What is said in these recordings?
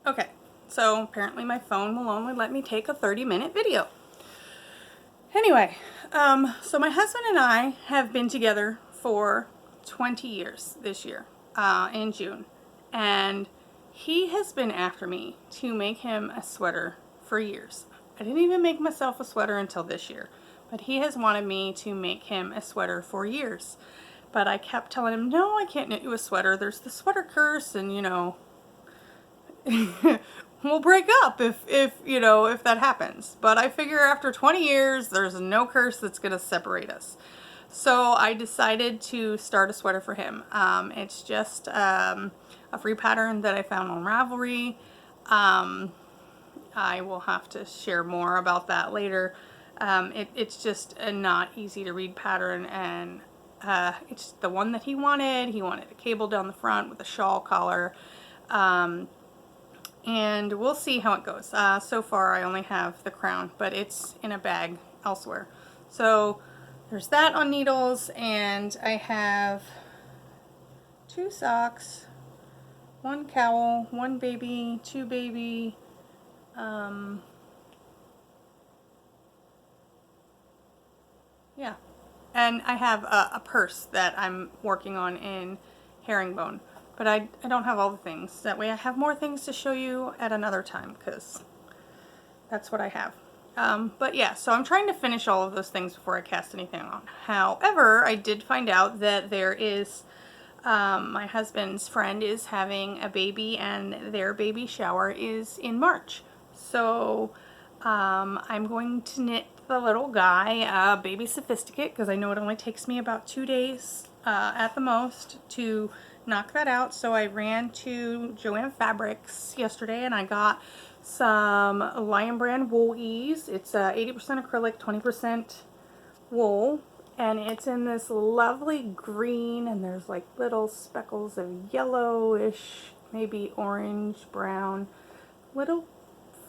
Okay, so apparently my phone will only let me take a 30-minute video. Anyway, so my husband and I have been together for 20 years this year, in June. And he has been after me to make him a sweater for years. I didn't even make myself a sweater until this year, but he has wanted me to make him a sweater for years. But I kept telling him, no, I can't knit you a sweater. There's the sweater curse, and you know, we'll break up if you know, if that happens. But I figure after 20 years, there's no curse that's gonna separate us. So I decided to start a sweater for him. It's just a free pattern that I found on Ravelry. I will have to share more about that later. It's just a not easy to read pattern, and it's the one that he wanted. He wanted a cable down the front with a shawl collar. And we'll see how it goes. So far I only have the crown, but it's in a bag elsewhere. So there's that on needles, and I have 2 socks, 1 cowl, 1 baby, 2 baby, yeah. And I have a purse that I'm working on in herringbone. But I don't have all the things. That way I have more things to show you at another time, because that's what I have. But yeah, so I'm trying to finish all of those things before I cast anything on. However, I did find out that there is, my husband's friend is having a baby, and their baby shower is in March. So I'm going to knit the little guy Baby Sophisticate, because I know it only takes me about 2 days at the most to knock that out. So I ran to Joann Fabrics yesterday and I got some Lion Brand Wool Ease. It's 80% acrylic, 20% wool, and it's in this lovely green, and there's like little speckles of yellowish, maybe orange, brown, little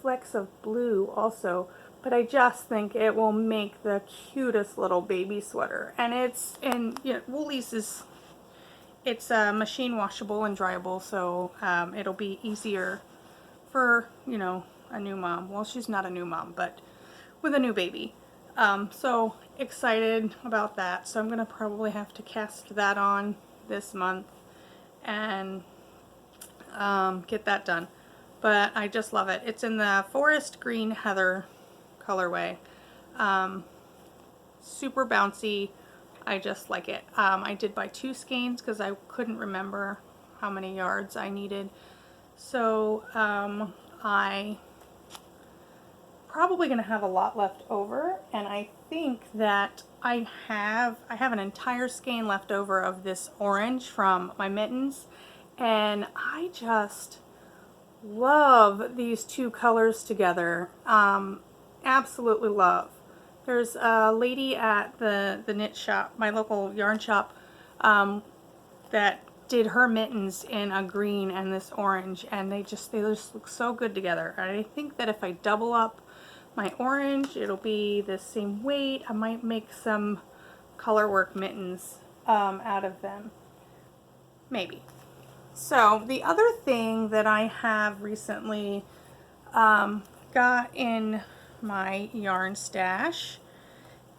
flecks of blue also. But I just think it will make the cutest little baby sweater. And it's, and you know, Woolies is, it's machine washable and dryable, so it'll be easier for, you know, a new mom. Well, she's not a new mom, but with a new baby. So excited about that. So I'm gonna probably have to cast that on this month and get that done. But I just love it. It's in the Forest Green Heather colorway. Super bouncy. I just like it. I did buy 2 skeins because I couldn't remember how many yards I needed. So I probably going to have a lot left over, and I think that I have an entire skein left over of this orange from my mittens, and I just love these 2 colors together. Absolutely love. There's a lady at the knit shop, my local yarn shop, that did her mittens in a green and this orange, and they just look so good together. And I think that if I double up my orange, it'll be the same weight. I might make some color work mittens out of them, maybe. So the other thing that I have recently got in my yarn stash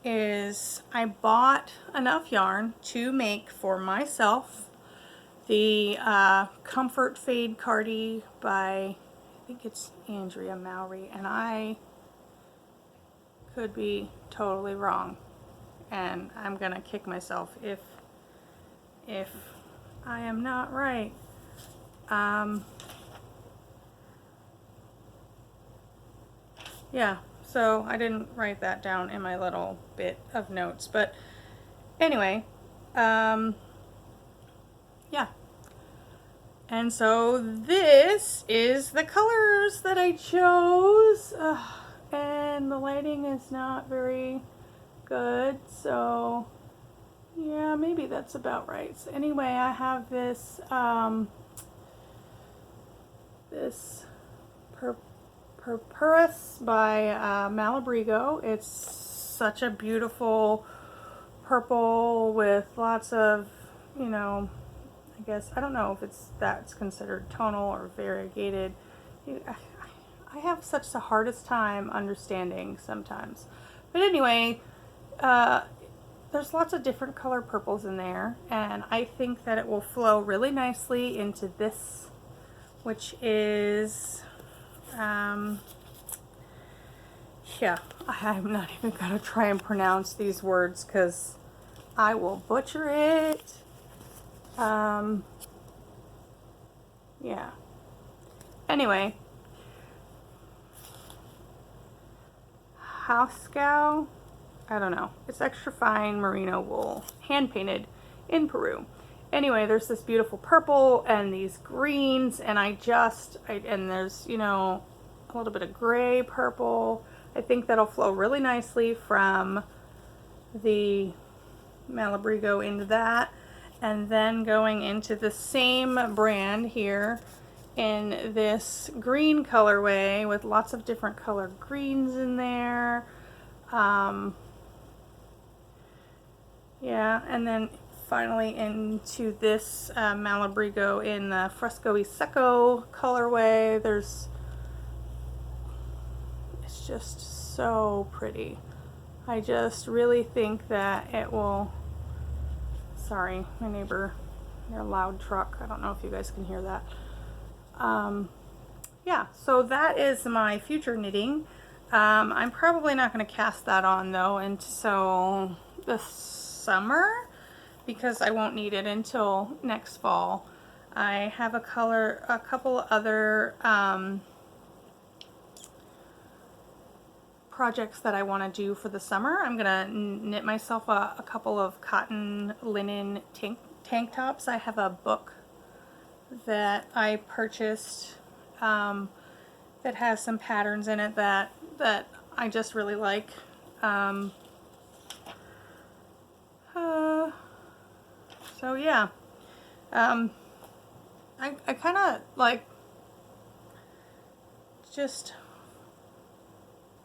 is I bought enough yarn to make for myself the Comfort Fade Cardi by, I think it's Andrea Mowry, and I could be totally wrong, and I'm gonna kick myself if I am not right. Yeah, so I didn't write that down in my little bit of notes, but anyway, yeah. And so this is the colors that I chose, and the lighting is not very good, so yeah, maybe that's about right. So anyway, I have this this Purpurus by Malabrigo. It's such a beautiful purple with lots of, I guess, I don't know if that's considered tonal or variegated I have such the hardest time understanding sometimes. But anyway, there's lots of different color purples in there, and I think that it will flow really nicely into this, which is, yeah, I'm not even going to try and pronounce these words because I will butcher it. Yeah. Anyway, Haskell, I don't know. It's extra fine merino wool, hand painted in Peru. Anyway, there's this beautiful purple and these greens, and and there's, you know, a little bit of gray purple. I think that'll flow really nicely from the Malabrigo into that, and then going into the same brand here in this green colorway with lots of different colored greens in there. Yeah, and then finally into this Malabrigo in the Fresco y Secco colorway. It's just so pretty. I just really think that it will, sorry, my neighbor, their loud truck. I don't know if you guys can hear that. Yeah, so that is my future knitting. I'm probably not going to cast that on though until the summer because I won't need it until next fall. I have a couple other projects that I want to do for the summer. I'm gonna knit myself a couple of cotton linen tank tops. I have a book that I purchased that has some patterns in it that I just really like. So yeah, I kind of like just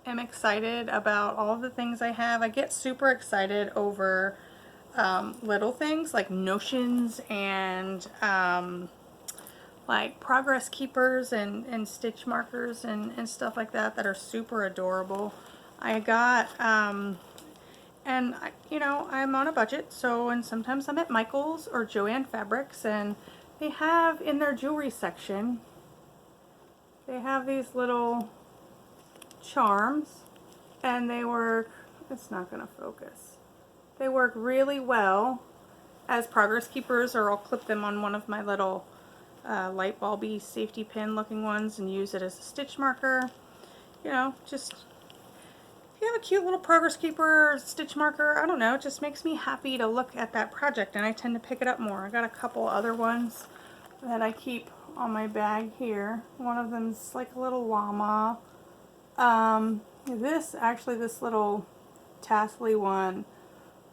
am excited about all of the things I have. I get super excited over little things like notions and like progress keepers and stitch markers and stuff like that that are super adorable. I got and you know, I'm on a budget, so and sometimes I'm at Michael's or Joann Fabrics, and they have in their jewelry section, they have these little charms, and they work, it's not gonna focus, they work really well as progress keepers, or I'll clip them on one of my little light bulby safety pin looking ones and use it as a stitch marker. You know, just if you have a cute little progress keeper or stitch marker, I don't know, it just makes me happy to look at that project, and I tend to pick it up more. I got a couple other ones that I keep on my bag here. One of them's like a little llama. This little tassely one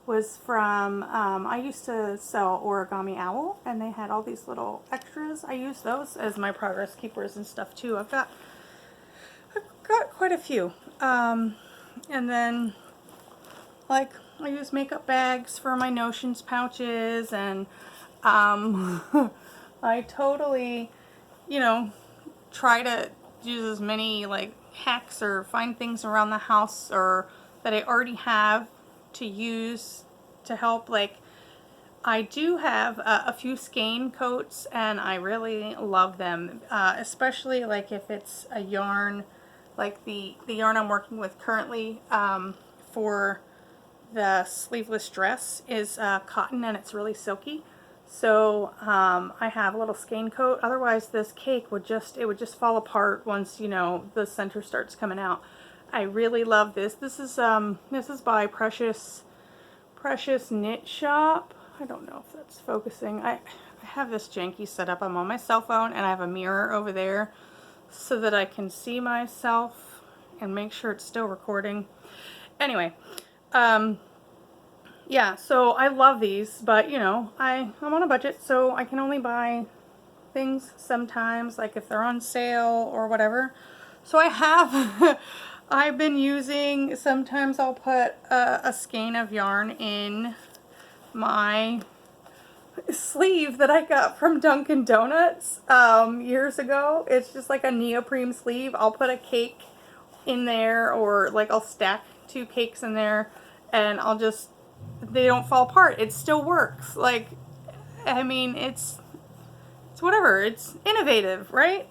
was from, I used to sell Origami Owl, and they had all these little extras. I use those as my progress keepers and stuff too. I've got quite a few. And then, like, I use makeup bags for my notions pouches, and I totally, you know, try to use as many like hacks or find things around the house or that I already have to use to help. Like, I do have a few skein coats, and I really love them, especially like if it's a yarn, like the yarn I'm working with currently for the sleeveless dress is cotton, and it's really silky. So I have a little skein coat. Otherwise, this cake would just fall apart once, you know, the center starts coming out. I really love this. This is by Precious Knit Shop. I don't know if that's focusing. I have this janky setup. I'm on my cell phone, and I have a mirror over there so that I can see myself and make sure it's still recording. Anyway, yeah, so I love these, but you know, I'm on a budget, so I can only buy things sometimes, like if they're on sale or whatever. So I have, I've been using, sometimes I'll put a skein of yarn in my sleeve that I got from Dunkin' Donuts years ago. It's just like a neoprene sleeve. I'll put a cake in there, or like I'll stack 2 cakes in there, and they don't fall apart. It still works. Like, I mean, it's whatever. It's innovative, right?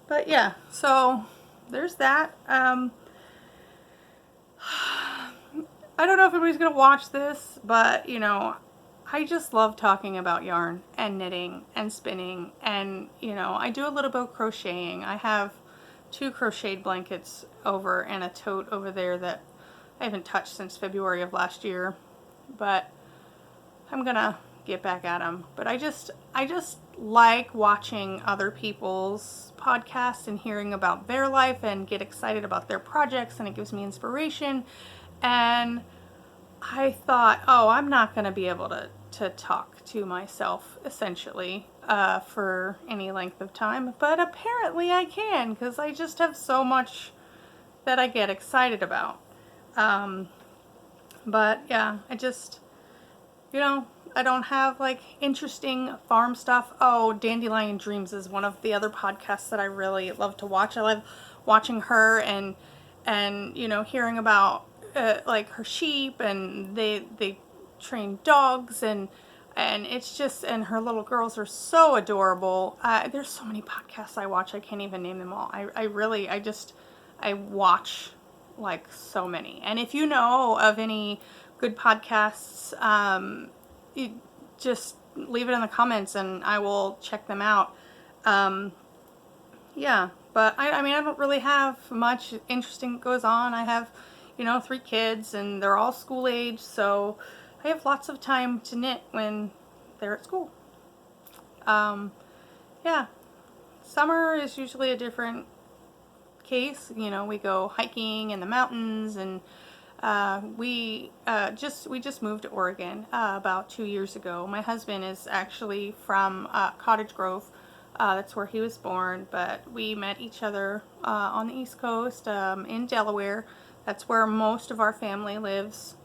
But yeah, so there's that. I don't know if anybody's gonna watch this, but you know, I just love talking about yarn and knitting and spinning, and you know, I do a little bit of crocheting. I have 2 crocheted blankets over and a tote over there that I haven't touched since February of last year, but I'm gonna get back at them. But I just like watching other people's podcasts and hearing about their life and get excited about their projects, and it gives me inspiration. And I thought, oh, I'm not going to be able to talk to myself, essentially, for any length of time. But apparently I can, because I just have so much that I get excited about. But yeah, I just, you know, I don't have like interesting farm stuff. Oh, Dandelion Dreams is one of the other podcasts that I really love to watch. I love watching her and you know, hearing about like her sheep, and they train dogs, and it's just, and her little girls are so adorable. There's so many podcasts I watch, I can't even name them all. I watch like so many. And if you know of any good podcasts, you just leave it in the comments and I will check them out. Yeah, but I mean, I don't really have much interesting that goes on. I have, you know, 3 kids and they're all school age, so I have lots of time to knit when they're at school. Yeah, summer is usually a different case. You know, we go hiking in the mountains, and we just moved to Oregon about 2 years ago. My husband is actually from Cottage Grove. That's where he was born, but we met each other on the East Coast, in Delaware. That's where most of our family lives.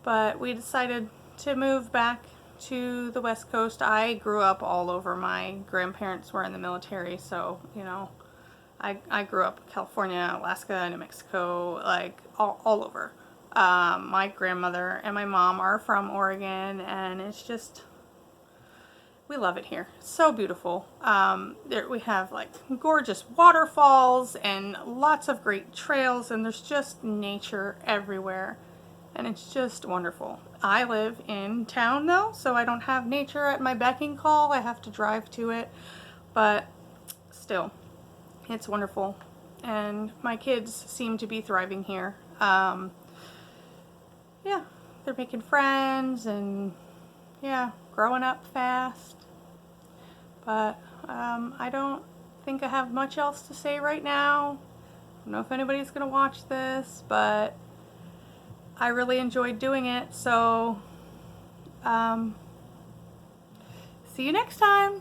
But we decided to move back to the West Coast. I grew up all over. My grandparents were in the military, so, you know, I grew up in California, Alaska, New Mexico, like all over. My grandmother and my mom are from Oregon, and it's just, we love it here. It's so beautiful. There we have like gorgeous waterfalls and lots of great trails, and there's just nature everywhere, and it's just wonderful. I live in town though, so I don't have nature at my beck and call. I have to drive to it, but still, it's wonderful, and my kids seem to be thriving here. Yeah, they're making friends and yeah, growing up fast. But I don't think I have much else to say right now. I don't know if anybody's gonna watch this, but I really enjoyed doing it, so see you next time.